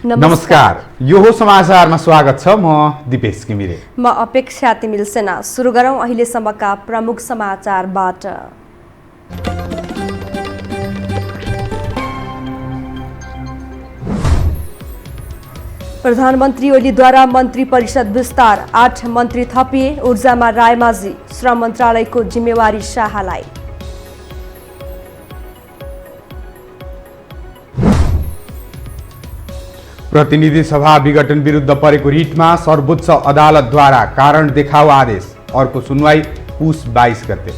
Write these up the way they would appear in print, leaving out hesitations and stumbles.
नमस्कार, यो हो समाचारमा स्वागत छ। म दिपेश किमिरे। म अपेक्षा तिमिल सेना। सुरु गरौँ अहिलेसम्मका प्रमुख समाचारबाट। प्रधानमन्त्री ओलीद्वारा मन्त्री परिषद विस्तार, 8 मन्त्री थपिए। ऊर्जामा रायमाझी, श्रम मन्त्रालयको जिम्मेवारी शाहलाई। प्रतिनिधि सभा विघटन विरुद्ध परेको रिटमा सर्वोच्च अदालतद्वारा कारण देखाउ आदेश, अर्को सुनवाई पुस 22 गते।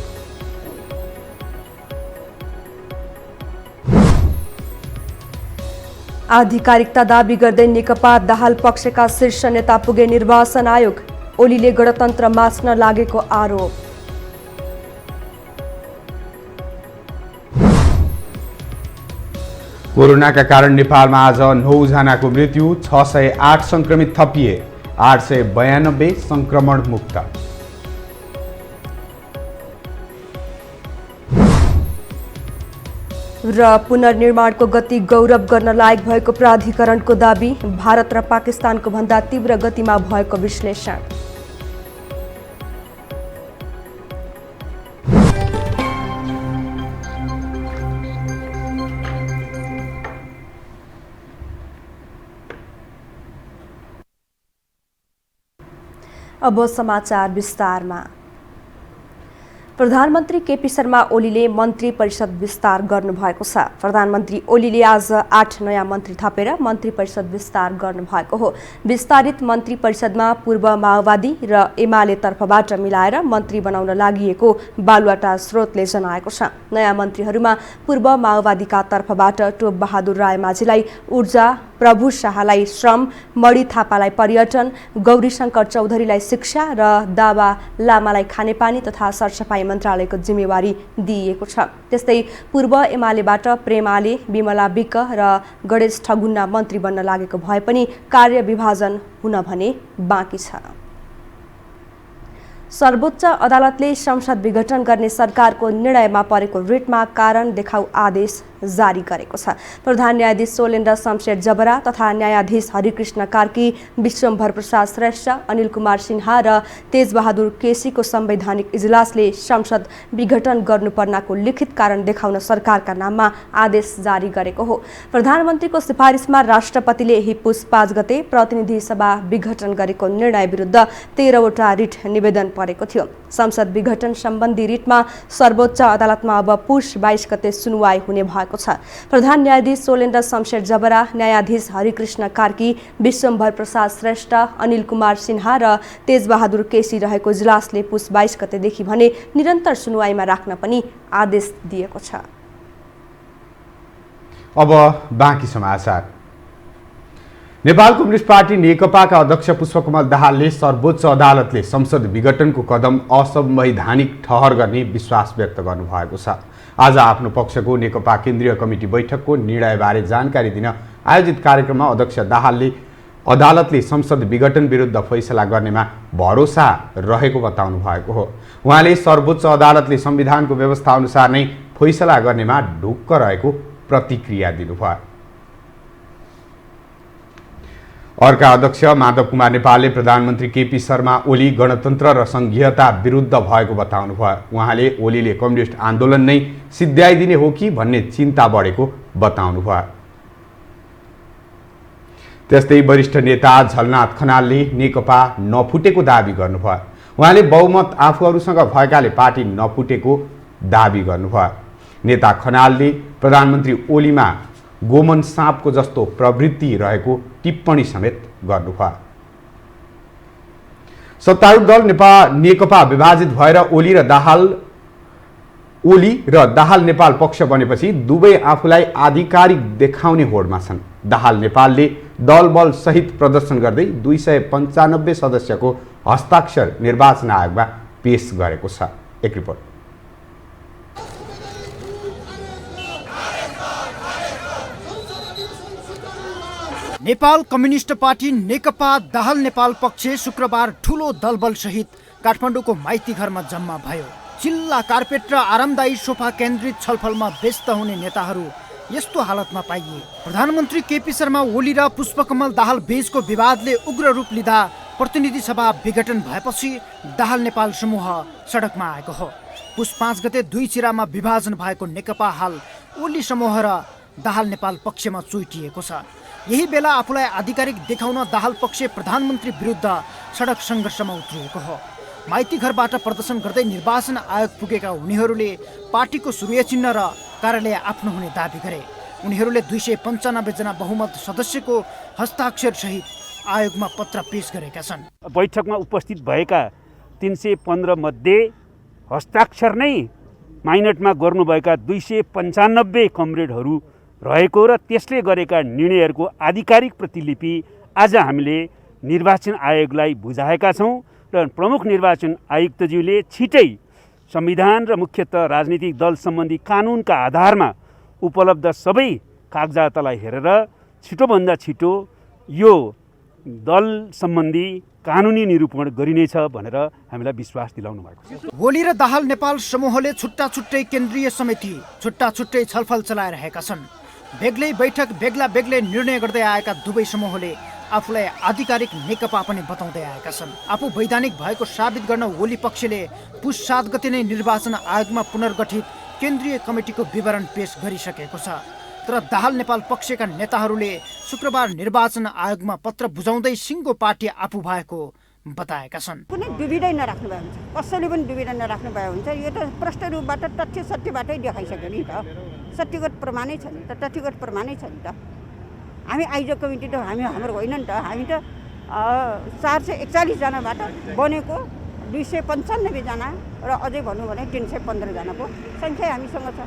आधिकारिकता दाबी गर्दै नेकपा दाहाल पक्षका शीर्ष नेता पुगे निर्वाचन आयोग। ओलीले गणतन्त्र मास्न लागेको आरोप। कोरोनाका कारण नेपालमा आज 9 जनाको मृत्यु, 608 संक्रमित थपिए, 892 संक्रमण मुक्त। र पुनर्निर्माणको गति गौरव गर्न लायक भएको प्राधिकरणको दाबी, भारत र पाकिस्तानको भन्दा तीव्र गतिमा भएको विश्लेषण। अब समाचार विस्तारमा। प्रधानमन्त्री केपी शर्मा ओलीले मन्त्री परिषद विस्तार गर्नुभएको छ। प्रधानमन्त्री ओलीले आज 8 नयाँ मन्त्री थपेर मन्त्री परिषद विस्तार गर्नुभएको हो। विस्तारित मन्त्री परिषदमा पूर्व माओवादी र एमाले तर्फबाट मिलाएर मन्त्री बनाउन लागिएको बालुवाटा स्रोतले जनाएको छ। नयाँ मन्त्रीहरूमा पूर्व माओवादीका तर्फबाट टोप बहादुर रायमाझीलाई ऊर्जा, प्रभु शाहलाई श्रम, मणि थापालाई पर्यटन, गौरीशंकर चौधरीलाई शिक्षा र दावा लामालाई खानेपानी तथा सरसफाई मन्त्रालयको जिम्मेवारी दिइएको छ। त्यस्तै पूर्व एमालेबाट प्रेमाले, विमला विक र गणेश ठगुन्ना मन्त्री बन्न लागेको भए पनि कार्य विभाजन हुन भने बाँकी छ। सर्वोच्च अदालतले संसद विघटन गर्ने सरकारको निर्णयमा परेको रिटमा कारण देखाउ आदेश जारी गरेको छ। प्रधान न्यायाधीश सोलेन्द्र शमशेर जबरा तथा न्यायाधीश हरिकृष्ण कार्की, विश्वम्भर प्रसाद श्रेष्ठ, अनिल कुमार सिन्हा र तेजबहादुर केसीको संवैधानिक इजलासले संसद विघटन गर्नुपर्नाको लिखित कारण देखाउन सरकारका नाममा आदेश जारी गरेको हो। प्रधानमन्त्रीको सिफारिसमा राष्ट्रपतिले यही पुस 5 गते प्रतिनिधि सभा विघटन गरेको निर्णय विरुद्ध 13 वटा रिट निवेदन परेको थियो। संसद विघटन सम्बन्धी रिटमा सर्वोच्च अदालतमा अब पुस 22 गते सुनवाई हुने भएको छ। प्रधान न्यायाधीश सोलेन्द्र शमशेर जबरा, न्यायाधीश हरिकृष्ण कार्की, विश्वम्भर प्रसाद श्रेष्ठ, अनिल कुमार सिन्हा र तेजबहादुर केसी रहेको इजलासले पुस 22 गतेदेखि भने निरन्तर सुनवाईमा राख्न पनि आदेश दिएको छ। अब बाँकी समाचार। नेपाल कम्युनिस्ट पार्टी नेकपाका अध्यक्ष पुष्पकमल दाहालले सर्वोच्च अदालतले संसद विघटनको कदम असंवैधानिक ठहर गर्ने विश्वास व्यक्त गर्नुभएको छ। आज आफ्नो पक्षको नेकपा केन्द्रीय कमिटी बैठकको निर्णयबारे जानकारी दिन आयोजित कार्यक्रममा अध्यक्ष दाहालले अदालतले संसद विघटन विरुद्ध फैसला गर्नेमा भरोसा रहेको बताउनु भएको हो। उहाँले सर्वोच्च अदालतले संविधानको व्यवस्था अनुसार नै फैसला गर्नेमा ढुक्क रहेको प्रतिक्रिया दिनुभयो। अर्का अध्यक्ष माधव कुमार नेपालले प्रधानमन्त्री केपी शर्मा ओली गणतन्त्र र संघीयता विरुद्ध भएको बताउनुभयो। उहाँले ओलीले कम्युनिस्ट आन्दोलन नै सिद्ध्याइदिने हो कि भन्ने चिन्ता बढेको बताउनुभयो। त्यस्तै वरिष्ठ नेता झलनाथ खनालले नेकपा नफुटेको दाबी गर्नुभयो। उहाँले बहुमत आफूहरूसँग भएकाले पार्टी नफुटेको दाबी गर्नुभयो। नेता खनालले प्रधानमन्त्री ओलीमा गोमन साँपको जस्तो प्रवृत्ति रहेको टिप्पणी समेत गर्नुभयो। सत्तारूढ दल नेकपा विभाजित भएर ओली र दाहाल नेपाल पक्ष बनेपछि दुवै आफूलाई आधिकारिक देखाउने होडमा छन्। दाहाल नेपालले दलबल सहित प्रदर्शन गर्दै 295 सदस्यको हस्ताक्षर निर्वाचन आयोगमा पेश गरेको छ। एक रिपोर्ट। नेपाल कम्युनिस्ट पार्टी नेकपा दाहाल नेपाल पक्ष शुक्रबार ठूलो दलबल सहित काठमाडौँको माइती घरमा जम्मा भयो। चिल्ला कार्पेट र आरामदायी सोफा केन्द्रित छलफलमा व्यस्त हुने नेताहरू यस्तो हालतमा पाइए। प्रधानमन्त्री केपी शर्मा ओली र पुष्पकमल दाहाल बीचको विवादले उग्र रूप लिँदा प्रतिनिधि सभा विघटन भएपछि दाहाल नेपाल समूह सडकमा आएको हो। पुस 5 गते 2 चिरामा विभाजन भएको नेकपा हाल ओली समूह र दाहाल नेपाल पक्षमा चुइटिएको छ। यही बेला आफूलाई आधिकारिक देखाउन दाहाल पक्ष प्रधानमन्त्री विरुद्ध सडक सङ्घर्षमा उत्रिएको हो। माइती घरबाट प्रदर्शन गर्दै निर्वाचन आयोग पुगेका उनीहरूले पार्टीको सूर्य चिन्ह र कार्यालय आफ्नो हुने दाबी गरे। उनीहरूले 295 जना बहुमत सदस्यको हस्ताक्षर सहित आयोगमा पत्र पेश गरेका छन्। बैठकमा उपस्थित भएका 315 मध्ये हस्ताक्षर नै माइनटमा गर्नुभएका 295 कमरेडहरू रहेको र त्यसले गरेका निर्णयहरूको आधिकारिक प्रतिलिपि आज हामीले निर्वाचन आयोगलाई बुझाएका छौँ र प्रमुख निर्वाचन आयुक्तज्यूले छिटै संविधान र मुख्यतः राजनीतिक दल सम्बन्धी कानुनका आधारमा उपलब्ध सबै कागजातलाई हेरेर छिटोभन्दा छिटो यो दल सम्बन्धी कानुनी निरूपण गरिनेछ भनेर हामीलाई विश्वास दिलाउनु भएको छ। ओली र दाहाल नेपाल समूहले छुट्टा छुट्टै केन्द्रीय समिति, छुट्टा छुट्टै छलफल चलाइरहेका छन्। बेग्लै बैठक, बेग्ला बेग्लै निर्णय गर्दै आएका दुवै समूहले आफूलाई आधिकारिक नेकपा पनि बताउँदै आएका छन्। आफू वैधानिक भएको साबित गर्न ओली पक्षले पुस 7 गते नै निर्वाचन आयोगमा पुनर्गठित केन्द्रीय कमिटीको विवरण पेश गरिसकेको छ। तर दाहाल नेपाल पक्षका नेताहरूले शुक्रबार निर्वाचन आयोगमा पत्र बुझाउँदै सिङ्गो पार्टी आफू भएको बताएका छन्। कुनै दुविधै नराख्नु भए हुन्छ, कसैले पनि दुविधा नराख्नु भए हुन्छ। यो त प्रष्ट रूपबाट तथ्य सत्यबाटै देखाइसक्यो नि त। सत्यगत प्रमाणै छ नि त, तथ्यगत प्रमाणै छ नि त। हामी आयोजक कमिटी त हाम्रो होइन नि त। हामी त 441 जनाबाट बनेको 295 जना र अझै भनौँ भने 315 जनाको सङ्ख्या हामीसँग छ।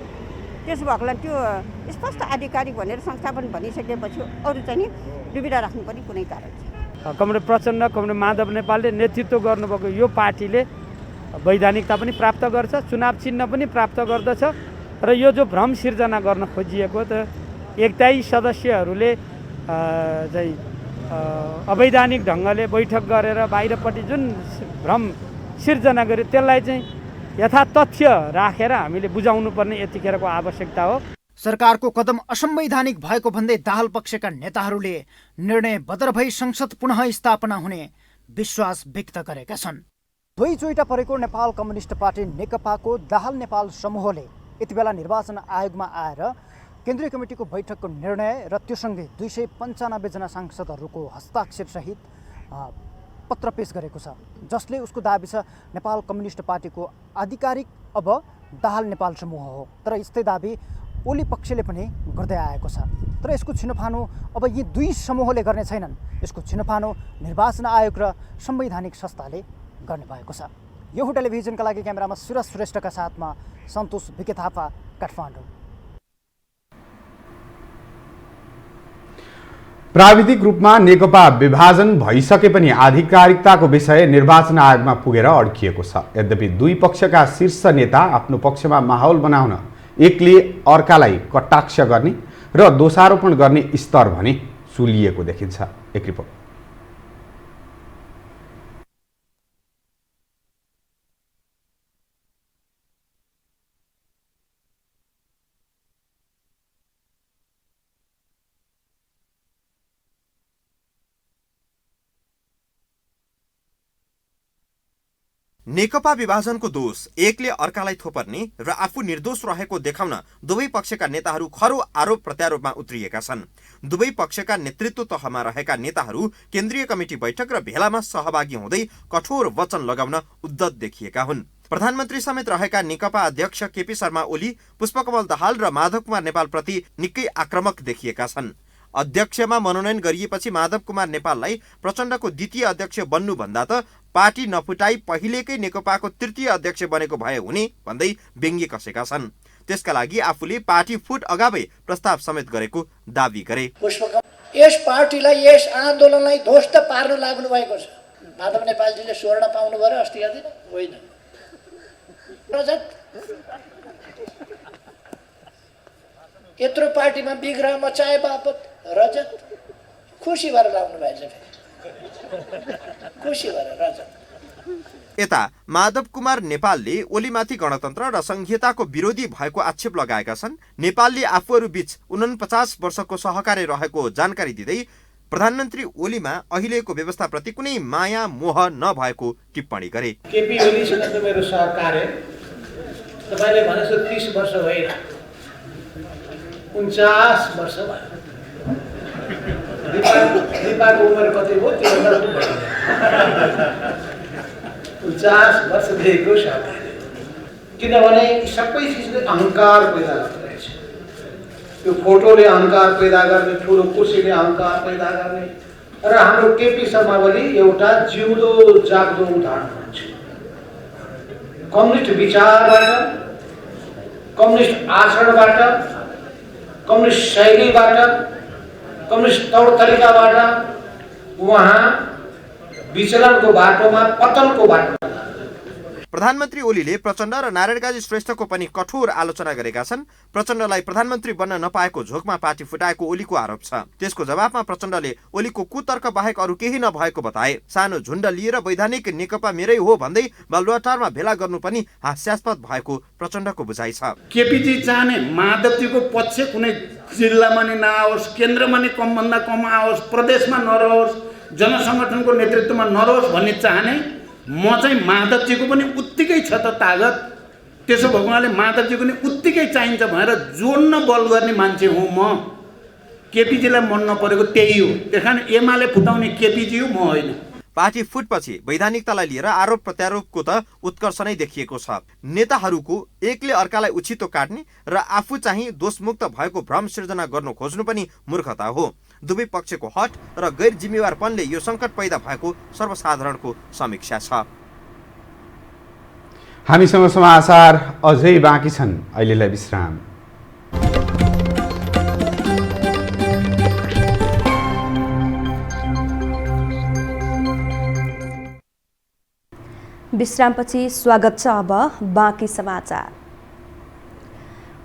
त्यस भएकोलाई त्यो स्पष्ट आधिकारिक भनेर संस्थापन भनिसकेपछि अरू चाहिँ नि दुविधा राख्नुपर्ने कुनै कारण छ। कमरेड प्रचण्ड, कमरेड माधव नेपालले नेतृत्व गर्नुभएको यो पार्टीले वैधानिकता पनि प्राप्त गर्छ, चुनाव चिन्ह पनि प्राप्त गर्दछ र यो जो भ्रम सिर्जना गर्न खोजिएको त 21 सदस्यहरूले चाहिँ अवैधानिक ढङ्गले बैठक गरेर बाहिरपट्टि जुन भ्रम सिर्जना गर्यो त्यसलाई चाहिँ यथा तथ्य राखेर हामीले बुझाउनु पर्ने यतिखेरको आवश्यकता हो। सरकारको कदम असंवैधानिक भएको भन्दै दाहाल पक्षका नेताहरूले निर्णय बदर भई संसद पुनः स्थापना हुने विश्वास व्यक्त गरेका छन्। दुई चोइटा परेको नेपाल कम्युनिस्ट पार्टी नेकपाको दाहाल नेपाल समूहले यति बेला निर्वाचन आयोगमा आएर केन्द्रीय कमिटीको बैठकको निर्णय र त्योसँगै 295 जना सांसदहरूको हस्ताक्षर सहित पत्र पेश गरेको छ, जसले उसको दाबी छ नेपाल कम्युनिस्ट पार्टीको आधिकारिक अब दाहाल नेपाल समूह हो। तर यस्तै दाबी ओली पक्षले पनि गर्दै आएको छ। तर यसको छिनोफानो अब यी दुई समूहले गर्ने छैनन्, यसको छिनोफानो निर्वाचन आयोग र संवैधानिक संस्थाले गर्ने भएको छ। यो हो टेलिभिजनका लागि क्यामेरामा सुरज श्रेष्ठका साथमा सन्तोष भिके थापा, काठमाडौँ। प्राविधिक रूपमा नेकपा विभाजन भइसके पनि आधिकारिकताको विषय निर्वाचन आयोगमा पुगेर अड्किएको छ। यद्यपि दुई पक्षका शीर्ष नेता आफ्नो पक्षमा माहौल बनाउन एकले अर्कालाई कटाक्ष गर्ने र दोषारोपण गर्ने स्तर भने चुलिएको देखिन्छ। एक रिपोर्ट। नेकपा विभाजनको दोष एकले अर्कालाई थोपर्ने र आफू निर्दोष रहेको देखाउन दुवै पक्षका नेताहरू खरो आरोप प्रत्यारोपमा उत्रिएका छन्। दुवै पक्षका नेतृत्व तहमा रहेका नेताहरू केन्द्रीय कमिटी बैठक र भेलामा सहभागी हुँदै कठोर वचन लगाउन उद्यत देखिएका हुन्। प्रधानमन्त्री समेत रहेका नेकपा अध्यक्ष केपी शर्मा ओली, पुष्पकमल दाहाल र माधव कुमार नेपाल प्रति निकै आक्रामक देखिएका छन्। अध्यक्षमा मनोनयन गरिएपछि माधव कुमार नेपाललाई प्रचण्डको द्वितीय अध्यक्ष बन्नुभन्दा त पार्टी नफुटाई पहिलेकै नेकपाको तृतीय अध्यक्ष बनेको भए हुने भन्दै व्यङ्ग्य कसेका छन्। त्यसका लागि आफूले पार्टी फुट अगावै प्रस्ताव समेत गरेको दावी गरे। यस पार्टीलाई, यस आन्दोलनलाई ध्वस्त पार्न लाग्नु भएको छ। माधव नेपालजीले स्वर्ण पाउनु भयो अस्ति यादैन? होइन। रजत यत्रो पार्टीमा विग्रह मचाए बापत रजत खुसी भएर लाउनु भएछ। खुसी भएर रजत। यता माधव कुमार नेपालले ओलीमाथि गणतन्त्र र संघीयताको विरोधी भएको आक्षेप लगाएका छन्। नेपालले आफूहरू बीच 49 वर्षको सहकार्य रहेको जानकारी दिँदै प्रधानमन्त्री ओलीमा अहिलेको व्यवस्थाप्रति कुनै माया मोह नभएको टिप्पणी गरे। केपी ओलीसँग त मेरो सहकार्य तपाईँले भने जस्तो 30 वर्ष होइन, 49 वर्ष भयो। दिपाको उमेर कति हो त्यो 49 वर्षदेखिको सहकार्य। किनभने सबै चिजले अहङ्कार पैदा गर्दो रहेछ। त्यो फोटोले अहङ्कार पैदा गर्ने, ठुलो कुर्सीले अहङ्कार पैदा गर्ने। र हाम्रो केपी शर्मा ओली एउटा जिउँदो जाग्दो उदाहरण हुन्छ। कम्युनिस्ट विचारबाट, कम्युनिस्ट आचरणबाट, कम्युनिस्ट शैलीबाट, कम्युनिस्ट तौर तरिकाबाट उहाँ विचलनको बाटोमा, पतनको बाटोमा। प्रधानमन्त्री ओलीले प्रचण्ड र नारायणकाजी श्रेष्ठको पनि कठोर आलोचना गरेका छन्। प्रचण्डलाई प्रधानमन्त्री बन्न नपाएको झोकमा पार्टी फुटाएको ओलीको आरोप छ। त्यसको जवाफमा प्रचण्डले ओलीको कुतर्क बाहेक अरू केही नभएको बताए। सानो झुण्ड लिएर वैधानिक नेकपा मेरै हो भन्दै बालुवाटारमा भेला गर्नु पनि हास्यास्पद भएको प्रचण्डको बुझाइ छ। केपीजी चाहने माधवजीको पक्ष कुनै जिल्लामा नै नआओस्, केन्द्रमा नै कमभन्दा कम आओस्, प्रदेशमा नरहोस्, जनसङ्गठनको नेतृत्वमा नरहोस् भन्ने चाहने। म चाहिँ माधवजीको पनि उत्तिकै छ त तागत, त्यसो भएको हुनाले माधवजीको पनि उत्तिकै चाहिन्छ भनेर जोड्न बल गर्ने मान्छे हुँ म। केपीजीलाई मन नपरेको त्यही हो। त्यस कारण एमाले फुटाउने केपीजी हो, म होइन। पार्टी फुटपछि वैधानिकतालाई लिएर आरोप प्रत्यारोपको त उत्कर्ष नै देखिएको छ। नेताहरूको एकले अर्कालाई उछितो काट्ने र आफू चाहिँ दोषमुक्त भएको भ्रम सिर्जना गर्नु खोज्नु पनि मूर्खता हो। दुवै पक्षको हट र गैर जिम्मेवारपनले यो सङ्कट पैदा भएको सर्वसाधारणको समीक्षा छ। हामीसँग समाचार अझै बाँकी छन्, अहिलेलाई विश्राम। विश्रामपछि स्वागत छ। अब बाँकी समाचार।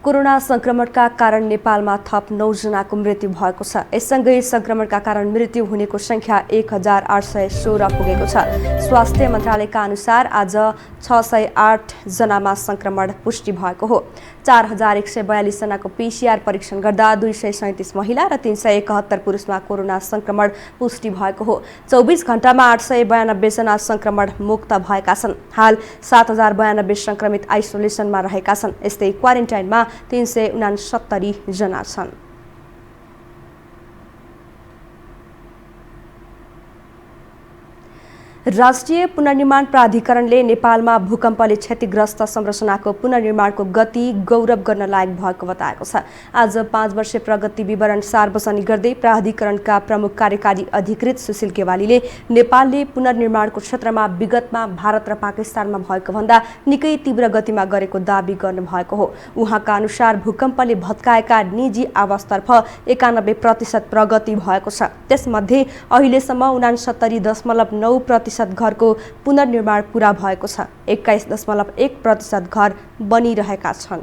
कोरोना संक्रमणका कारण नेपालमा थप 9 जनाको मृत्यु भएको छ। यससँगै संक्रमणका कारण मृत्यु हुनेको संख्या 1816 पुगेको छ। स्वास्थ्य मन्त्रालयका अनुसार आज 608 जनामा संक्रमण पुष्टि भएको हो। 4142 जनाको PCR परीक्षण गर्दा 237 महिला र 371 पुरुषमा कोरोना संक्रमण पुष्टि भएको हो। 24 घण्टामा 892 जना संक्रमण मुक्त भएका छन्। हाल 7092 संक्रमित आइसोलेसनमा रहेका छन्। यस्तै क्वारेन्टाइनमा 369 जना छन्। राष्ट्रिय पुनर्निर्माण प्राधिकरणले नेपालमा भूकम्पले क्षतिग्रस्त संरचनाको पुनर्निर्माणको गति गौरव गर्न लायक भएको बताएको छ। आज 5 वर्षे प्रगति विवरण सार्वजनिक गर्दै प्राधिकरणका प्रमुख कार्यकारी अधिकृत सुशील केवालीले नेपालले पुनर्निर्माणको क्षेत्रमा विगतमा भारत र पाकिस्तानमा भएको भन्दा निकै तीव्र गतिमा गरेको दावी गर्नुभएको हो। उहाँका अनुसार भूकम्पले भत्काएका निजी आवासतर्फ 91% प्रगति भएको छ। त्यसमध्ये अहिलेसम्म 69.9% घरको पुनर्निर्माण पूरा भएको छ। 21.1% घर बनिरहेका छन्।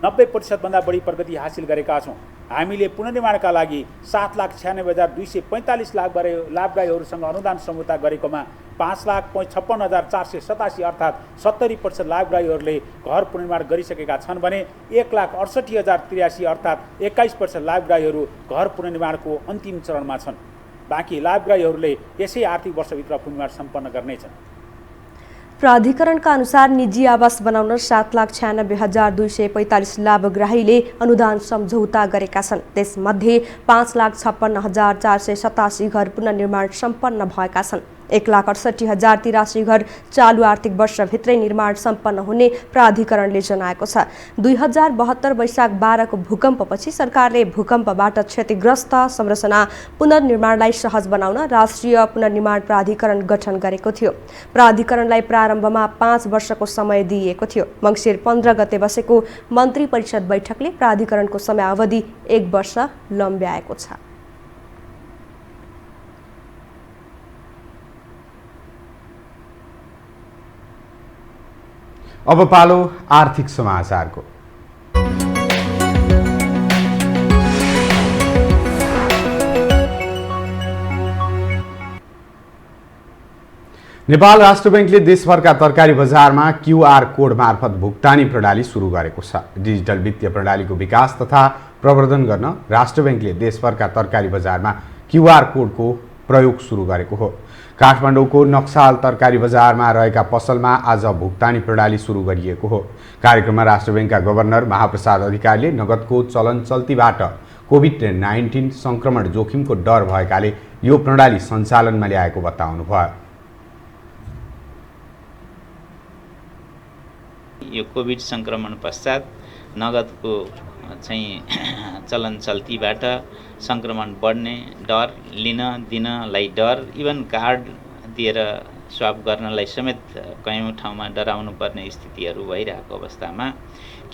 90% भन्दा बढी प्रगति हासिल गरेका छौँ। हामीले पुनर्निर्माणका लागि 7,96,245 लाभग्राहीहरूसँग अनुदान सम्झौता गरेकोमा 5,56,487 अर्थात् 70% लाभग्राहीहरूले घर पुनर्निर्माण गरिसकेका छन् भने 1,68,083 अर्थात् 21% लाभग्राहीहरू घर पुनर्निर्माणको अन्तिम चरणमा छन्। बाँकी लाभग्राहीहरूले यसै आर्थिक वर्षभित्र पुनर्निर्माण सम्पन्न गर्नेछन्। प्राधिकरणका अनुसार निजी आवास बनाउन 7,96,245 लाभग्राहीले अनुदान सम्झौता गरेका छन्। त्यसमध्ये 5,56,487 घर पुनर्निर्माण सम्पन्न भएका छन्। 1,68,083 घर चालु आर्थिक वर्षभित्रै निर्माण सम्पन्न हुने प्राधिकरणले जनाएको छ। 2072 वैशाख 12 को भूकम्पपछि सरकारले भूकम्पबाट क्षतिग्रस्त संरचना पुनर्निर्माणलाई सहज बनाउन राष्ट्रिय पुनर्निर्माण प्राधिकरण गठन गरेको थियो। प्राधिकरणलाई प्रारम्भमा 5 वर्षको समय दिइएको थियो। मङ्सिर 15 गते बसेको मन्त्री परिषद बैठकले प्राधिकरणको समयावधि 1 वर्ष लम्ब्याएको छ। अब पालो आर्थिक समाचारको। नेपाल राष्ट्र बैंकले देशभरका तरकारी बजारमा क्यूआर कोड मार्फत भुक्तानी प्रणाली सुरु गरेको छ। डिजिटल वित्तीय प्रणालीको विकास तथा प्रवर्धन गर्न राष्ट्र बैंकले देशभरका तरकारी बजारमा क्यूआर कोडको प्रयोग सुरु गरेको हो। काठमाडौँको नक्साल तरकारी बजारमा रहेका पसलमा आज भुक्तानी प्रणाली सुरु गरिएको हो। कार्यक्रममा राष्ट्र बैंकका गभर्नर महाप्रसाद अधिकारीले नगदको चलन चल्तीबाट कोभिड-19 संक्रमण जोखिमको डर भएकाले यो प्रणाली सञ्चालनमा ल्याएको बताउनुभयो। यो कोभिड संक्रमण पश्चात नगदको चाहिँ चलन चल्तीबाट संक्रमण बढ्ने डर, लिन दिनलाई डर, इभन कार्ड दिएर स्वाप गर्नलाई समेत कयौँ ठाउँमा डराउनु पर्ने स्थितिहरू भइरहेको अवस्थामा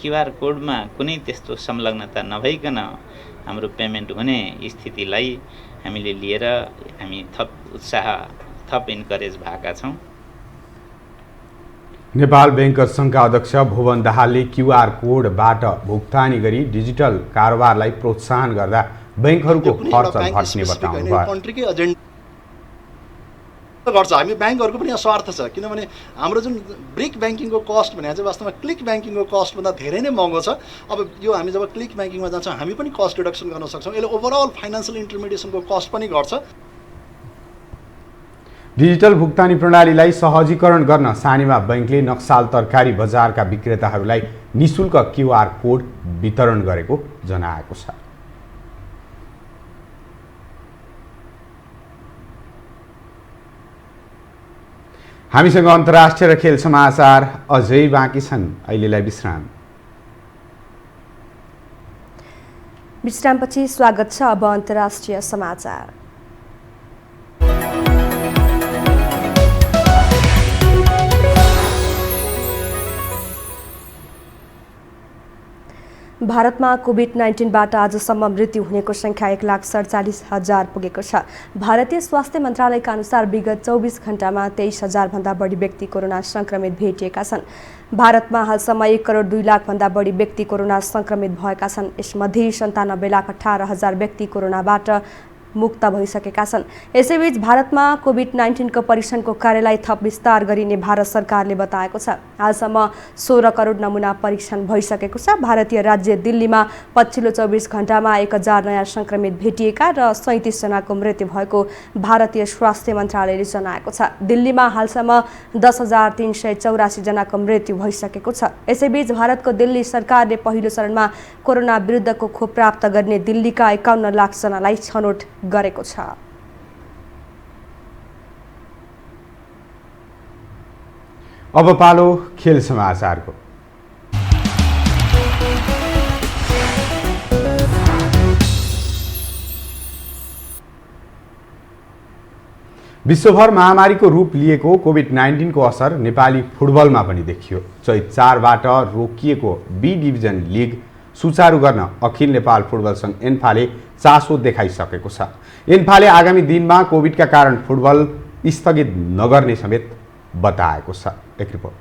क्यूआर कोडमा कुनै त्यस्तो संलग्नता नभइकन हाम्रो पेमेन्ट हुने स्थितिलाई हामीले लिएर हामी थप इन्करेज भएका छौँ। नेपाल बैंकर्स सङ्घका अध्यक्ष भुवन दाहालले क्यूआर कोडबाट भुक्तानी गरी डिजिटल कारोबारलाई प्रोत्साहन गर्दा बैंकहरूको खर्च घट्ने बताउनुभयो। गर्छ हामी ब्याङ्कहरूको पनि स्वार्थ छ, किनभने हाम्रो जुन ब्रिक ब्याङ्किङको कस्ट भने चाहिँ वास्तवमा क्लिक ब्याङ्किङको कस्टभन्दा धेरै नै महँगो छ। अब यो हामी जब क्लिक ब्याङ्किङमा जान्छौँ हामी पनि कस्ट रिडक्सन गर्न सक्छौँ। यसले ओभरअल फाइनेन्सियल इन्टरमिडिएसनको कस्ट पनि घट्छ। डिजिटल भुक्तानी प्रणालीलाई सहजीकरण गर्न सानीमा बैंकले नक्साल तरकारी बजारका विक्रेताहरूलाई निशुल्क क्यूआर कोड वितरण गरेको जनाएको छ। हामीसँग अन्तर्राष्ट्रिय र खेल समाचार अझै बाँकी छन्। अहिलेलाई विश्राम। विश्रामपछि स्वागत छ। अब अन्तर्राष्ट्रिय समाचार। भारतमा कोभिड-19बाट आजसम्म मृत्यु हुनेको संख्या 1,47,000 पुगेको छ। भारतीय स्वास्थ्य मन्त्रालयका अनुसार विगत 24 घण्टामा 23,000 भन्दा बढी व्यक्ति कोरोना संक्रमित भेटिएका छन्। भारतमा हालसम्म 1,02,00,000 भन्दा बढी व्यक्ति कोरोना संक्रमित भएका छन्। यसमध्ये 97,18,000 व्यक्ति कोरोनाबाट मुक्त भइसकेका छन्। यसैबीच भारतमा कोभिड-19को परीक्षणको कार्यलाई थप विस्तार गरिने भारत सरकारले बताएको छ। हालसम्म 16 करोड नमुना परीक्षण भइसकेको छ। भारतीय राज्य दिल्लीमा पछिल्लो 24 घण्टामा 1,000 नयाँ संक्रमित भेटिएका र 37 जनाको मृत्यु भएको भारतीय स्वास्थ्य मन्त्रालयले जनाएको छ। दिल्लीमा हालसम्म 10,384 जनाको मृत्यु भइसकेको छ। यसैबीच भारतको दिल्ली सरकारले पहिलो चरणमा कोरोना विरुद्धको खोप प्राप्त गर्ने दिल्लीका 51 लाख जनालाई छनौट गरेको छ। अब पालो खेल समाचारको। विश्वभर महामारीको रूप लिएको कोभिड-19 को असर नेपाली फुटबलमा पनि देखियो। चैत 4बाट रोकिएको बी डिभिजन लिग सुचारू गर्न अखिल नेपाल फुटबल सङ्घ एन्फाले चासो देखाइसकेको छ। एन्फाले आगामी दिनमा कोभिडका कारण फुटबल स्थगित नगर्ने समेत बताएको छ। एक रिपोर्ट।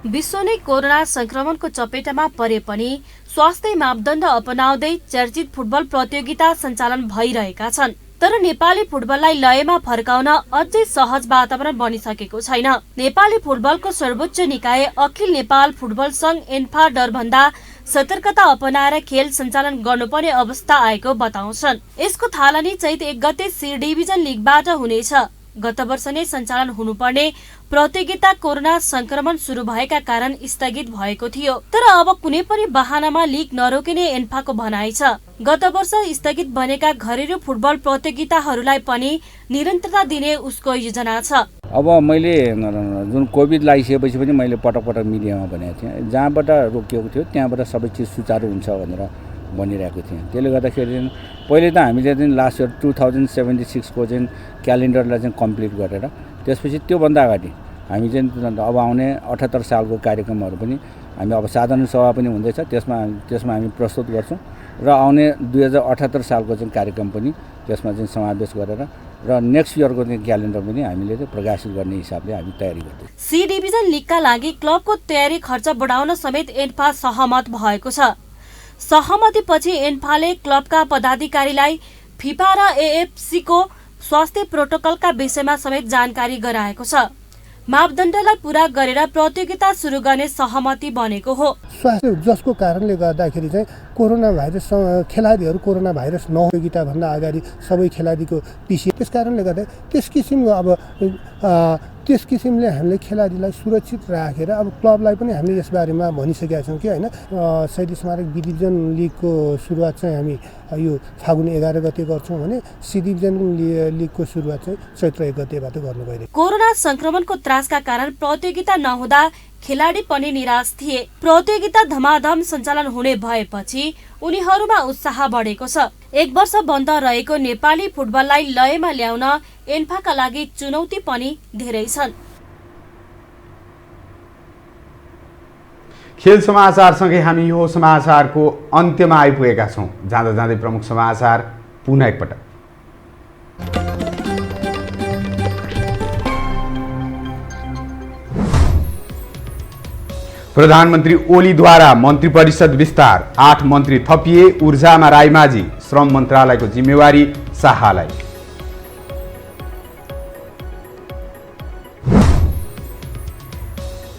विश्व नै कोरोना संक्रमणको चपेटामा परे पनि स्वास्थ्य मापदण्ड अपनाउँदै चर्चित फुटबल प्रतियोगिता सञ्चालन भइरहेका छन्। तर नेपाली फुटबललाई लयमा फर्काउन अझै सहज वातावरण बनिसकेको छैन। नेपाली फुटबलको सर्वोच्च निकाय अखिल नेपाल फुटबल सङ्घ एन्फा डरभन्दा सतर्कता अपनाएर खेल सञ्चालन गर्नुपर्ने अवस्था आएको बताउँछन्। यसको थालनी चैत 1 गते सी डिभिजन लिगबाट हुनेछ। गत वर्ष नै सञ्चालन हुनुपर्ने प्रतियोगिता कोरोना संक्रमण सुरु भएका कारण स्थगित भएको थियो। तर अब कुनै पनि बहानामा लिग नरोकिने एन्फाको भनाइ छ। गत वर्ष स्थगित बनेका घरेलु फुटबल प्रतियोगिताहरूलाई पनि निरन्तरता दिने उसको योजना छ। अब मैले जुन कोभिड लागिसकेपछि पनि मैले पटक पटक मिडियामा भनेको थिएँ, जहाँबाट रोकिएको थियो त्यहाँबाट सबै चिज सुचारू हुन्छ भनेर भनिरहेको थिएँ। त्यसले गर्दाखेरि पहिले त हामीले चाहिँ लास्ट इयर 2076 को चाहिँ क्यालेन्डरलाई चाहिँ कम्प्लिट गरेर त्यसपछि त्योभन्दा अगाडि हामी चाहिँ अब आउने 78 सालको कार्यक्रमहरू पनि हामी अब साधारण सभा पनि हुँदैछ, त्यसमा हामी प्रस्तुत गर्छौँ र आउने 2078 सालको चाहिँ कार्यक्रम पनि त्यसमा चाहिँ समावेश गरेर र नेक्स्ट इयरको चाहिँ क्यालेन्डर पनि हामीले चाहिँ प्रकाशित गर्ने हिसाबले हामी तयारी गर्छौँ। सी डिभिजन लिगका लागि क्लबको तयारी खर्च बढाउन समेत एन्फा सहमत भएको छ। सहमतिपछि एन्फाले क्लबका पदाधिकारीलाई फिफा र एएफसीको स्वास्थ्य प्रोटोकलका विषयमा समेत जानकारी गराएको छ। मापदण्डलाई पूरा गरेर प्रतियोगिता सुरु गर्ने सहमति बनेको हो। स्वास्थ्य जसको कारणले गर्दाखेरि चाहिँ कोरोना भाइरस खेलाडीहरू कोरोना भाइरस नहोगिता भन्दा अगाडि सबै खेलाडीको पिसिए, त्यस कारणले गर्दा त्यस किसिमले हामीले खेलाडीलाई सुरक्षित राखेर अब क्लबलाई पनि हामीले यसबारेमा भनिसकेका छौँ कि होइन शहीद स्मारक बी डिभिजन लिगको सुरुवात चाहिँ हामी यो फागुन 11 गते गर्छौँ भने सी डिभिजन लिगको सुरुवात चाहिँ चैत्र 1 गतेबाट गर्नु भइरहेको। कोरोना संक्रमणको त्रासका कारण प्रतियोगिता नहुँदा खेलाडी पनि निराश थिए। प्रतियोगिता धमाधम सञ्चालन हुने भएपछि उनीहरूमा उत्साह बढेको छ। 1 वर्ष बन्द रहेको नेपाली फुटबललाई लयमा ल्याउन एन्फाका लागि चुनौती पनि धेरै छन्। खेल समाचारसँगै हामी यो समाचारको अन्त्यमा आइपुगेका छौँ। जाँदा जाँदै प्रमुख समाचार पुनः एकपटक। प्रधानमन्त्री ओलीद्वारा मन्त्री परिषद विस्तार, 8 मन्त्री थपिए, ऊर्जामा राईमाझी, श्रम मन्त्रालयको जिम्मेवारी शाहलाई।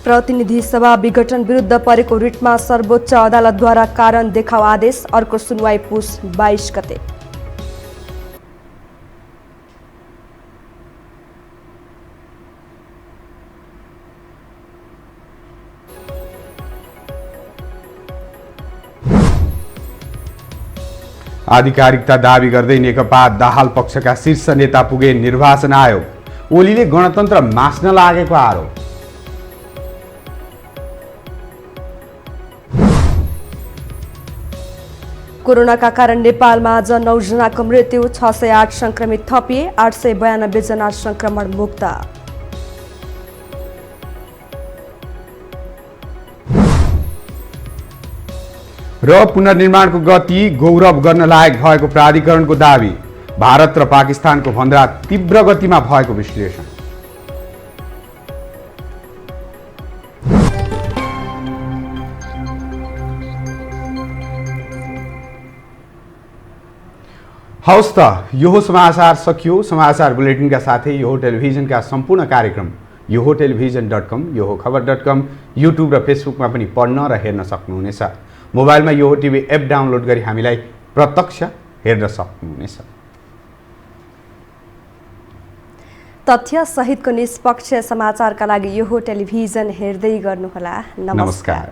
प्रतिनिधि सभा विघटन विरुद्ध परेको रिटमा सर्वोच्च अदालतद्वारा कारण देखाउ आदेश, अर्को सुनवाई पुस 22 गते। आधिकारिकता दावी गर्दै नेकपा दाहाल पक्षका शीर्ष नेता पुगे निर्वाचन आयोग, ओलीले गणतन्त्र मास्न लागेको आरोप। कोरोनाका कारण नेपालमा आज 9 जनाको मृत्यु, 608 संक्रमित थपिए, 892 जना संक्रमण मुक्त। र पुनर्निर्माणको गति गौरव गर्न लायक भएको प्राधिकरणको दावी, भारत र पाकिस्तानको भन्दा तीव्र गतिमा भएको विश्लेषण। हवस् त, यो समाचार सकियो। समाचार बुलेटिनका साथै यो टेलिभिजनका सम्पूर्ण कार्यक्रम यो टेलिभिजन.com, यो खबर.com, युट्युब र फेसबुकमा पनि पढ्न र हेर्न सक्नुहुनेछ। मोबाइलमा यो टिभी एप डाउनलोड गरी हामीलाई प्रत्यक्ष हेर्न सक्नुहुनेछ। तथ्य सहितको निष्पक्ष समाचारका लागि यो टेलिभिजन हेर्दै गर्नुहोला। नमस्कार।